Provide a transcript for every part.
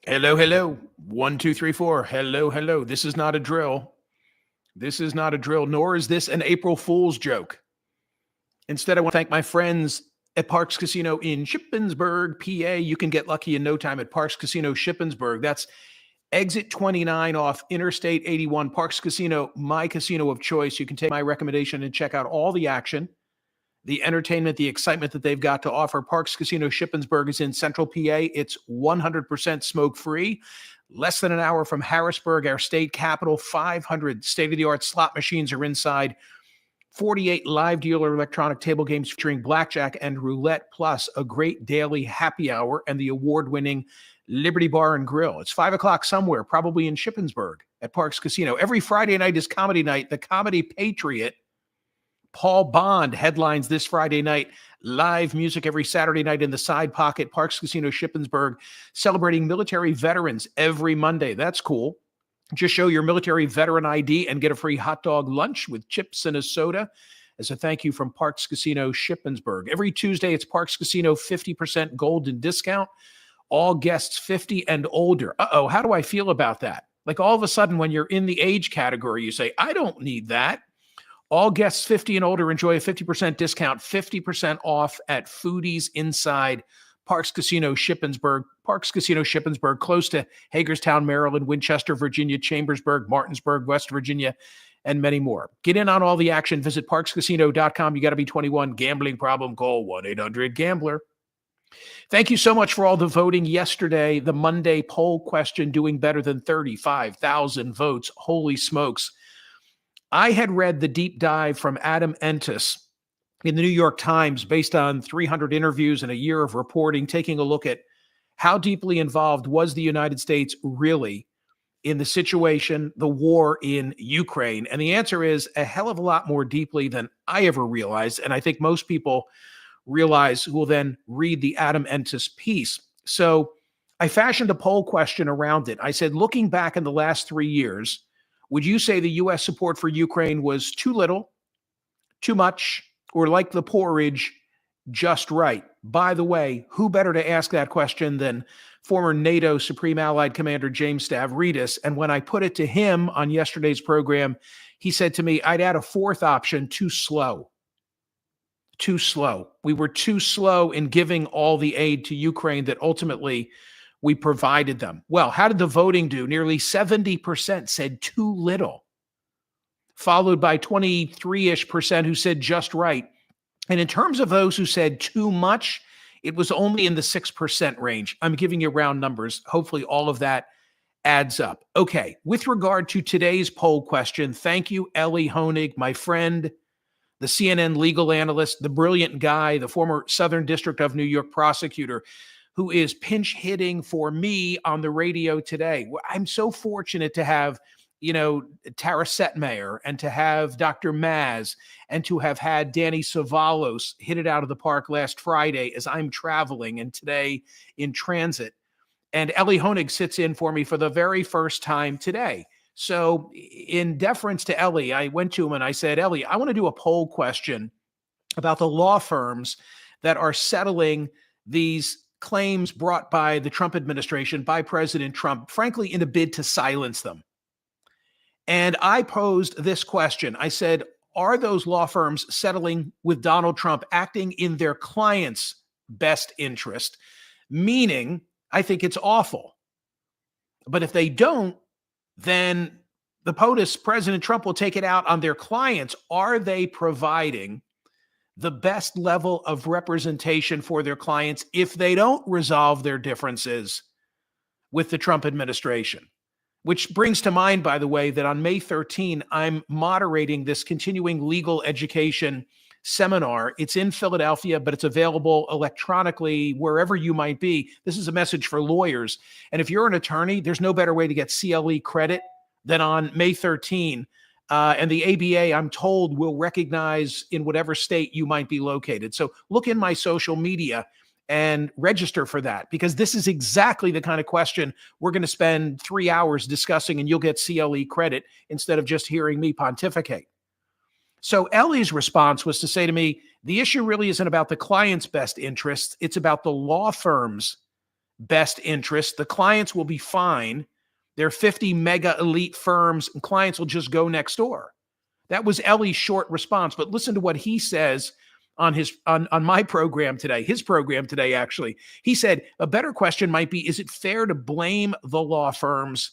Hello, hello. 1, 2, 3, 4. Hello, hello. This is not a drill. This is not a drill, nor is this an April Fool's joke. Instead, I want to thank my friends at Parks Casino in Shippensburg, PA. You can get lucky in no time at Parks Casino Shippensburg. That's exit 29 off Interstate 81. Parks Casino, my casino of choice. You can take my recommendation and check out all the action, the entertainment, the excitement that they've got to offer. Parks Casino Shippensburg is in central PA. It's 100% smoke-free. Less than an hour from Harrisburg, our state capital. 500 state-of-the-art slot machines are inside. 48 live dealer electronic table games featuring blackjack and roulette, plus a great daily happy hour and the award-winning Liberty Bar and Grill. It's 5 o'clock somewhere, probably in Shippensburg at Parks Casino. Every Friday night is comedy night. The Comedy Patriot, Paul Bond, headlines this Friday night. Live music every Saturday night in the Side Pocket, Parks Casino Shippensburg, celebrating military veterans every Monday. That's cool. Just show your military veteran ID and get a free hot dog lunch with chips and a soda as a thank you from Parks Casino Shippensburg. Every Tuesday, it's Parks Casino 50% golden discount. All guests 50 and older. Uh-oh, how do I feel about that? Like all of a sudden when you're in the age category, you say, I don't need that. All guests 50 and older enjoy a 50% discount, 50% off at Foodies inside Parks Casino Shippensburg. Parks Casino Shippensburg, close to Hagerstown, Maryland, Winchester, Virginia, Chambersburg, Martinsburg, West Virginia, and many more. Get in on all the action. Visit parkscasino.com. You got to be 21. Gambling problem? Call 1-800-GAMBLER. Thank you so much for all the voting yesterday. The Monday poll question doing better than 35,000 votes. Holy smokes. I had read the deep dive from Adam Entis in the New York Times based on 300 interviews and a year of reporting, taking a look at how deeply involved was the United States really in the situation, the war in Ukraine. And the answer is a hell of a lot more deeply than I ever realized. And I think most people realize who will then read the Adam Entis piece. So I fashioned a poll question around it. I said, looking back in the last 3 years, would you say the U.S. support for Ukraine was too little, too much, or like the porridge, just right? By the way, who better to ask that question than former NATO Supreme Allied Commander James Stavridis? And when I put it to him on yesterday's program, he said to me, I'd add a fourth option, too slow. Too slow. We were too slow in giving all the aid to Ukraine that ultimately we provided them. Well, how did the voting do? Nearly 70% said too little, followed by 23-ish% who said just right. And in terms of those who said too much, it was only in the 6% range. I'm giving you round numbers. Hopefully all of that adds up. Okay, with regard to today's poll question, thank you, Ellie Honig, my friend, the CNN legal analyst, the brilliant guy, the former Southern District of New York prosecutor, who is pinch hitting for me on the radio today. I'm so fortunate to have, Tara Setmayer and to have Dr. Maz and to have had Danny Savalos hit it out of the park last Friday as I'm traveling and today in transit. And Ellie Honig sits in for me for the very first time today. So in deference to Ellie, I went to him and I said, Ellie, I want to do a poll question about the law firms that are settling these claims brought by the Trump administration, by President Trump, frankly, in a bid to silence them. And I posed this question. I said, are those law firms settling with Donald Trump, acting in their client's best interest? Meaning, I think it's awful. But if they don't, then the POTUS, President Trump, will take it out on their clients. Are they providing the best level of representation for their clients if they don't resolve their differences with the Trump administration? Which brings to mind, by the way, that on May 13, I'm moderating this continuing legal education seminar. It's in Philadelphia, but it's available electronically wherever you might be. This is a message for lawyers. And if you're an attorney, there's no better way to get CLE credit than on May 13. And the ABA, I'm told, will recognize in whatever state you might be located. So look in my social media and register for that, because this is exactly the kind of question we're going to spend 3 hours discussing, and you'll get CLE credit instead of just hearing me pontificate. So Ellie's response was to say to me, the issue really isn't about the client's best interests. It's about the law firm's best interest. The clients will be fine. They're 50 mega elite firms, and clients will just go next door. That was Ellie's short response. But listen to what he says on my program today, his program today, actually. He said, a better question might be, is it fair to blame the law firms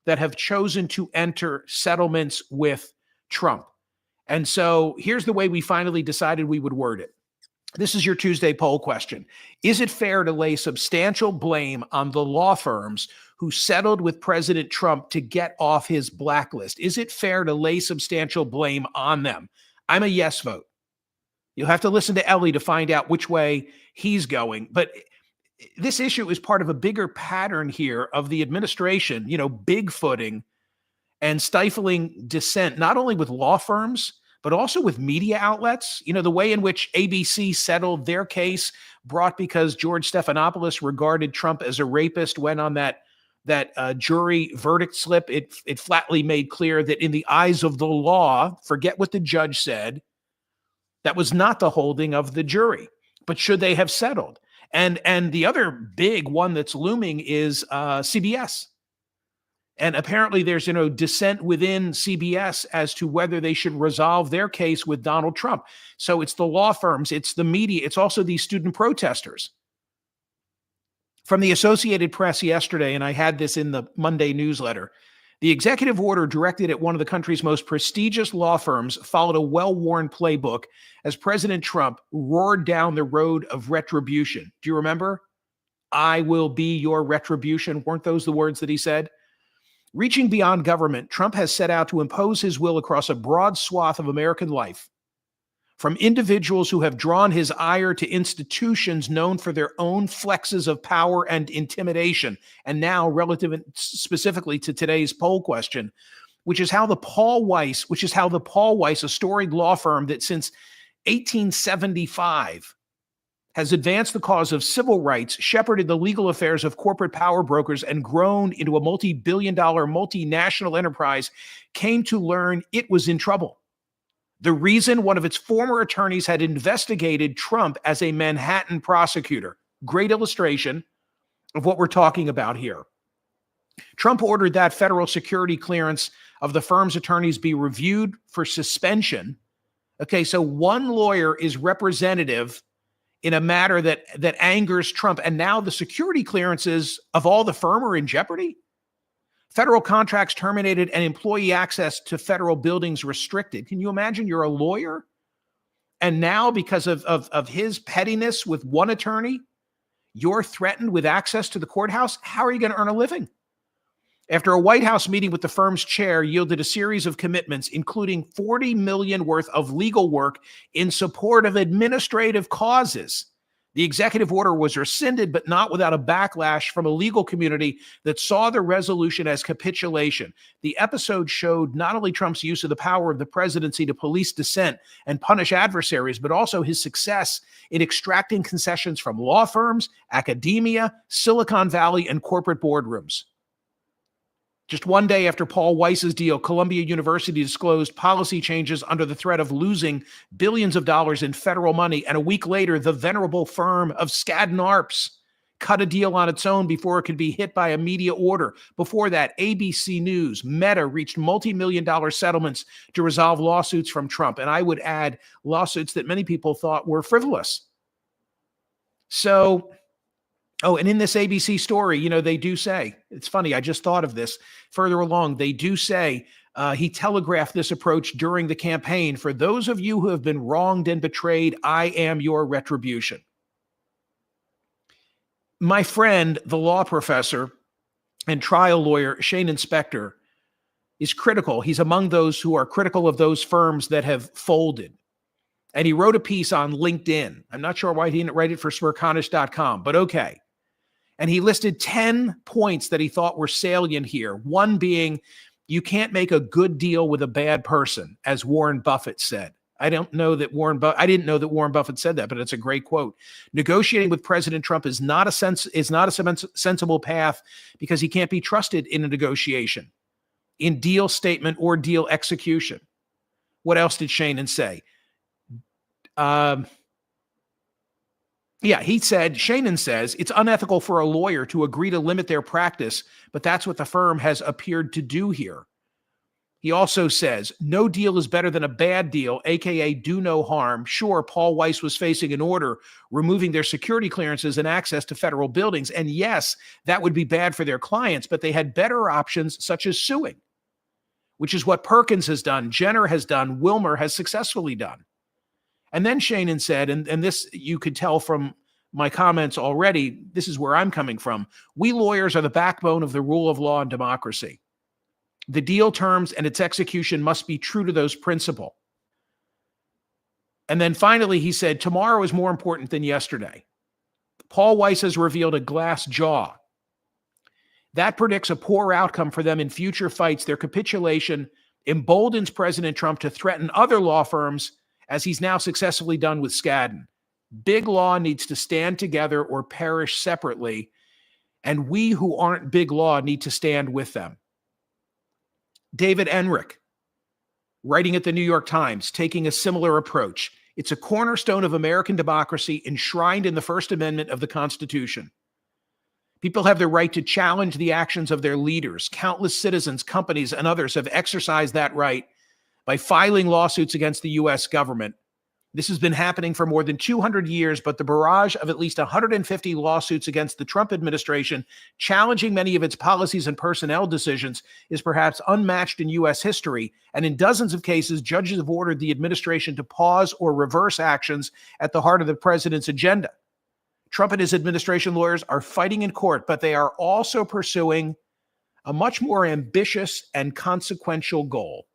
that have chosen to enter settlements with Trump? And so here's the way we finally decided we would word it. This is your Tuesday poll question. Is it fair to lay substantial blame on the law firms who settled with President Trump to get off his blacklist? Is it fair to lay substantial blame on them? I'm a yes vote. You'll have to listen to Ellie to find out which way he's going. But this issue is part of a bigger pattern here of the administration, bigfooting and stifling dissent, not only with law firms, but also with media outlets. The way in which ABC settled their case brought because George Stephanopoulos regarded Trump as a rapist went on that jury verdict slip. It flatly made clear that in the eyes of the law, forget what the judge said, that was not the holding of the jury. But should they have settled? And the other big one that's looming is CBS. And apparently there's, dissent within CBS as to whether they should resolve their case with Donald Trump. So it's the law firms, it's the media, it's also these student protesters. From the Associated Press yesterday, and I had this in the Monday newsletter, the executive order directed at one of the country's most prestigious law firms followed a well-worn playbook as President Trump roared down the road of retribution. Do you remember? I will be your retribution. Weren't those the words that he said? Reaching beyond government, Trump has set out to impose his will across a broad swath of American life, from individuals who have drawn his ire to institutions known for their own flexes of power and intimidation. And now, relative specifically to today's poll question, which is how the Paul Weiss, a storied law firm that since 1875 has advanced the cause of civil rights, shepherded the legal affairs of corporate power brokers, and grown into a multi-billion-dollar multinational enterprise, came to learn it was in trouble. The reason one of its former attorneys had investigated Trump as a Manhattan prosecutor. Great illustration of what we're talking about here. Trump ordered that federal security clearance of the firm's attorneys be reviewed for suspension. Okay, so one lawyer is representative in a matter that angers Trump, and now the security clearances of all the firm are in jeopardy? Federal contracts terminated and employee access to federal buildings restricted. Can you imagine you're a lawyer? And now, because of his pettiness with one attorney, you're threatened with access to the courthouse? How are you going to earn a living? After a White House meeting with the firm's chair yielded a series of commitments, including $40 million worth of legal work in support of administrative causes, the executive order was rescinded, but not without a backlash from a legal community that saw the resolution as capitulation. The episode showed not only Trump's use of the power of the presidency to police dissent and punish adversaries, but also his success in extracting concessions from law firms, academia, Silicon Valley, and corporate boardrooms. Just one day after Paul Weiss's deal, Columbia University disclosed policy changes under the threat of losing billions of dollars in federal money. And a week later, the venerable firm of Skadden Arps cut a deal on its own before it could be hit by a media order. Before that, ABC News, Meta reached multi-million-dollar settlements to resolve lawsuits from Trump. And I would add lawsuits that many people thought were frivolous. So... Oh, and in this ABC story, they do say, it's funny, I just thought of this further along. They do say he telegraphed this approach during the campaign. For those of you who have been wronged and betrayed, I am your retribution. My friend, the law professor and trial lawyer, Shane Inspector, is critical. He's among those who are critical of those firms that have folded. And he wrote a piece on LinkedIn. I'm not sure why he didn't write it for smirconish.com, but okay. And he listed 10 points that he thought were salient here. One being, you can't make a good deal with a bad person, as Warren Buffett said. I didn't know that Warren Buffett said that, but it's a great quote. Negotiating with President Trump is not a sensible path because he can't be trusted in a negotiation, in deal statement or deal execution. What else did Shane say? Yeah, he said, Shannon says, it's unethical for a lawyer to agree to limit their practice, but that's what the firm has appeared to do here. He also says, no deal is better than a bad deal, aka do no harm. Sure, Paul Weiss was facing an order removing their security clearances and access to federal buildings. And yes, that would be bad for their clients, but they had better options such as suing, which is what Perkins has done, Jenner has done, Wilmer has successfully done. And then Shannon said, and this you could tell from my comments already, this is where I'm coming from. We lawyers are the backbone of the rule of law and democracy. The deal terms and its execution must be true to those principles. And then finally, he said, tomorrow is more important than yesterday. Paul Weiss has revealed a glass jaw. That predicts a poor outcome for them in future fights. Their capitulation emboldens President Trump to threaten other law firms, as he's now successfully done with Skadden. Big law needs to stand together or perish separately, and we who aren't big law need to stand with them. David Enrich, writing at the New York Times, taking a similar approach. It's a cornerstone of American democracy enshrined in the First Amendment of the Constitution. People have the right to challenge the actions of their leaders. Countless citizens, companies, and others have exercised that right by filing lawsuits against the U.S. government. This has been happening for more than 200 years, but the barrage of at least 150 lawsuits against the Trump administration, challenging many of its policies and personnel decisions, is perhaps unmatched in U.S. history. And in dozens of cases, judges have ordered the administration to pause or reverse actions at the heart of the president's agenda. Trump and his administration lawyers are fighting in court, but they are also pursuing a much more ambitious and consequential goal: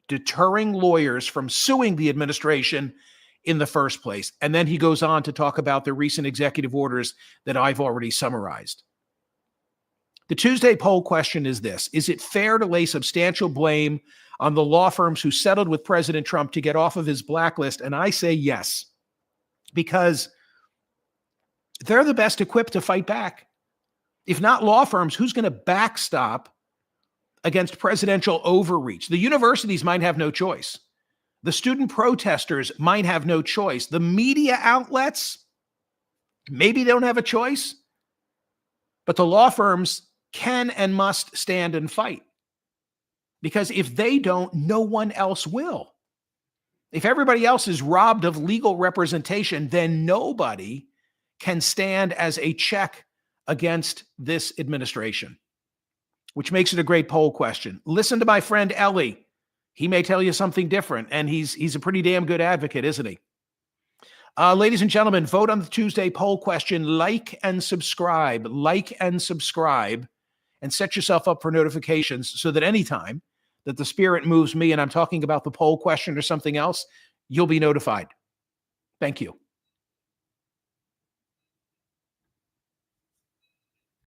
deterring lawyers from suing the administration in the first place. And then he goes on to talk about the recent executive orders that I've already summarized. The Tuesday poll question is this: is it fair to lay substantial blame on the law firms who settled with President Trump to get off of his blacklist? And I say yes, because they're the best equipped to fight back. If not law firms, who's going to backstop against presidential overreach? The universities might have no choice. The student protesters might have no choice. The media outlets maybe don't have a choice. But the law firms can and must stand and fight. Because if they don't, no one else will. If everybody else is robbed of legal representation, then nobody can stand as a check against this administration, which makes it a great poll question. Listen to my friend Ellie. He may tell you something different, and he's a pretty damn good advocate, isn't he? Ladies and gentlemen, vote on the Tuesday poll question. Like and subscribe, and set yourself up for notifications so that anytime that the Spirit moves me and I'm talking about the poll question or something else, you'll be notified. Thank you.